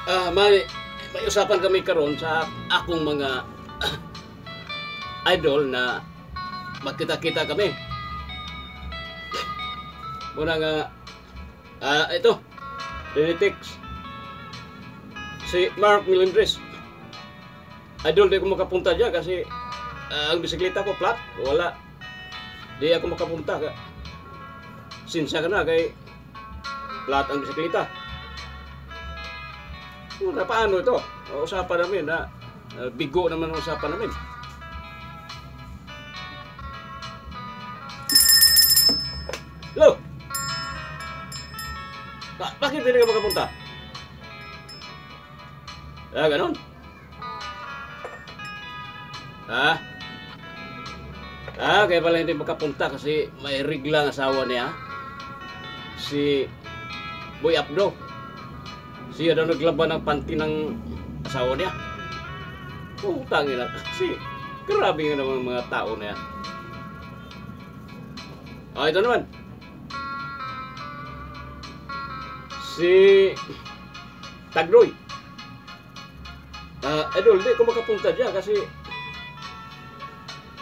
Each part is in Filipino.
May usapan kami karon sa akong mga idol na magkita-kita kami. Muna nga, ito, Benedicts, si Mark Melendres. Idol, di ako makapunta dyan kasi ang bisikleta ko flat, wala. Di ako makapunta. Sinsya ka na kay flat ang bisikleta. Na paano ito? Usapan namin na bigo naman ang usapan namin. Hello? Bakit hindi ka makapunta? Ganon? Kaya pala hindi makapunta kasi may rigla ang asawa niya. Si Boy Abdo. Siya daw naglaban ng panty ng asawa niya. Utangin na kasi grabe nga naman mga tao na yan. Ito naman. Si Tagdoy. Idol, di ko makapunta dyan kasi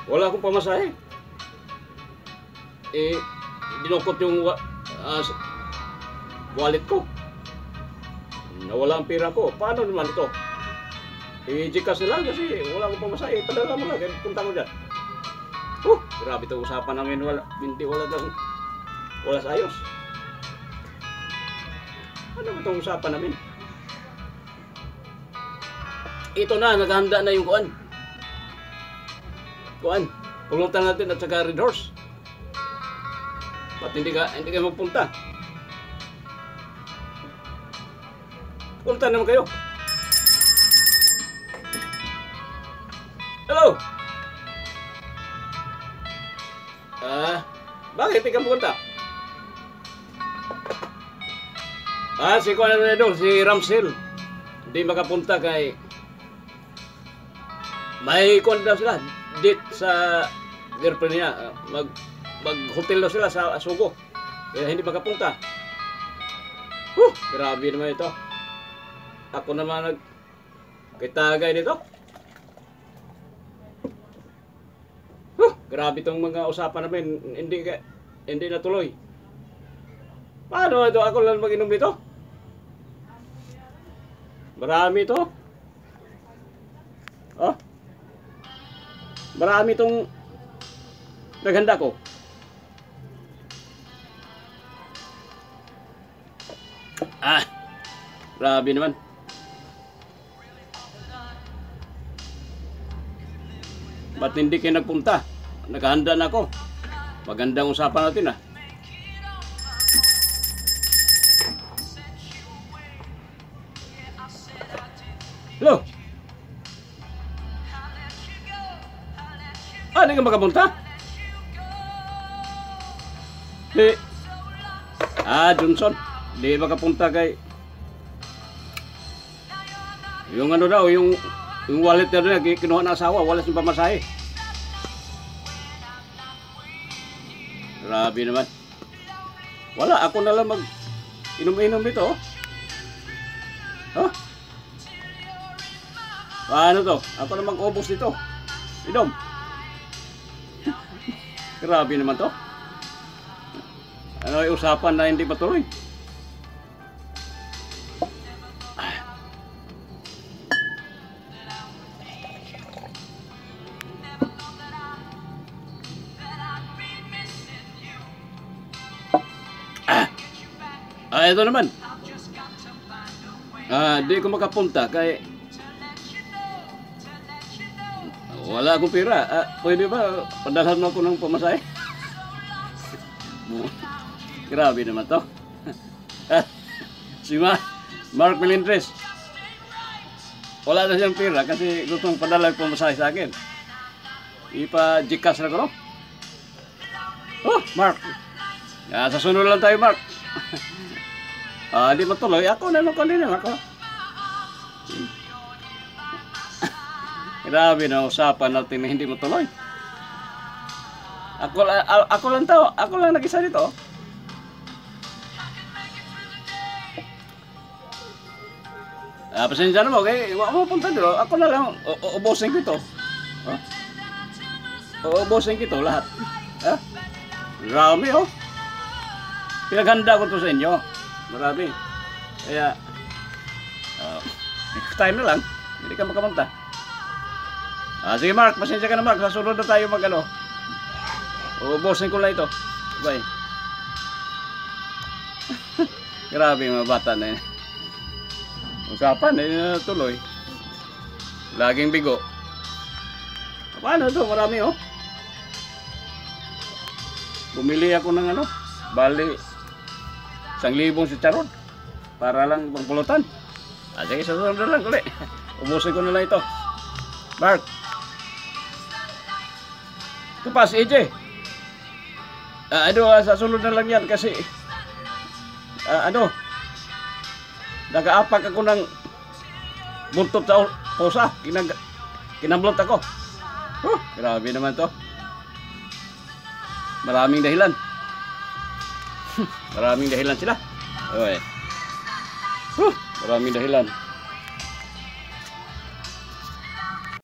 wala akong pamasahe. Dinukot yung wallet ko. Nawala ang pera ko. Paano naman ito? I-Gcash na lang kasi wala akong pamasahe. Padala mo lang. Punta ko dyan. Grabe ito usapan namin. Wala sa ayos. Ano ba itong usapan namin? Ito na, naghahanda na yung kuan. Pulutan natin at saka Red Horse. Ba't hindi ka magpunta? Punta naman kayo. Hello? Bakit hindi ka pupunta? Si Kuan Redol, si Ramsel. Hindi makapunta kay may kuan daw sila. Date sa girlfriend niya. Mag-hotel daw sila sa Sugo. Kaya hindi makapunta. Grabe naman ito. Ako naman nagkitagay dito. Grabe itong mga usapan namin. Hindi natuloy. Paano ito? Ako lang mag-inom dito? Marami ito. Marami itong naghanda ko. Grabe naman. Ba't hindi kayo nagpunta? Naghahanda na ako. Magandang usapan natin Hello? Hindi ka makapunta? Johnson. Hindi makapunta kay yung ano daw, yung wallet na doon, kinuha ng asawa, wala siyang pamasahe. Grabe naman. Wala, ako na lang mag-inom-inom dito. Paano to? Ako na mag-ubos dito. Inom. Grabe naman to. Ano yung usapan na hindi patuloy? Ito naman. Di ko makapunta kay wala akong pera. Pwede ba padalhan mo ako ng pamasahe? Grabe naman to. Si Mark Melendres. Wala na siyang pera kasi gustong padala ng pamasahe sa akin. Ipa-Gcash na ko, no? Mark. Sa sunod lang tayo, Mark. Di matuloy. Ako na lang kanina. Grabe na usapan natin na hindi matuloy. Ako lang nag-isa dito. Pasensya na mo, kay wala mo punta dito. Ako na lang, ubusin ko ito. Oh? Ubusin ko ito lahat. Ha? Marami, oh. Pinaghanda ko to sa inyo. Marami. Kaya, next time na lang, hindi ka makapunta. Sige Mark, pasensya ka na Mark. Sa sunod na tayo mag-ano. Ubusin ko lang ito. Bye. Grabe mga bata na yun. Usapan tuloy. Laging bigo. Paano to? Marami oh. Bumili ako ng ano, bali 1,000 si Charot para lang pangpulutan. Sige, sa sunod na lang ulit. Ubusin ko na lang ito. Mark. Kapas, AJ. Sa sunod na lang yan kasi nag-aapak ako ng buntot sa pusa. Kinamlot ako. Grabe naman to. Maraming dahilan. Maraming dahilan sila. Okay. Maraming dahilan.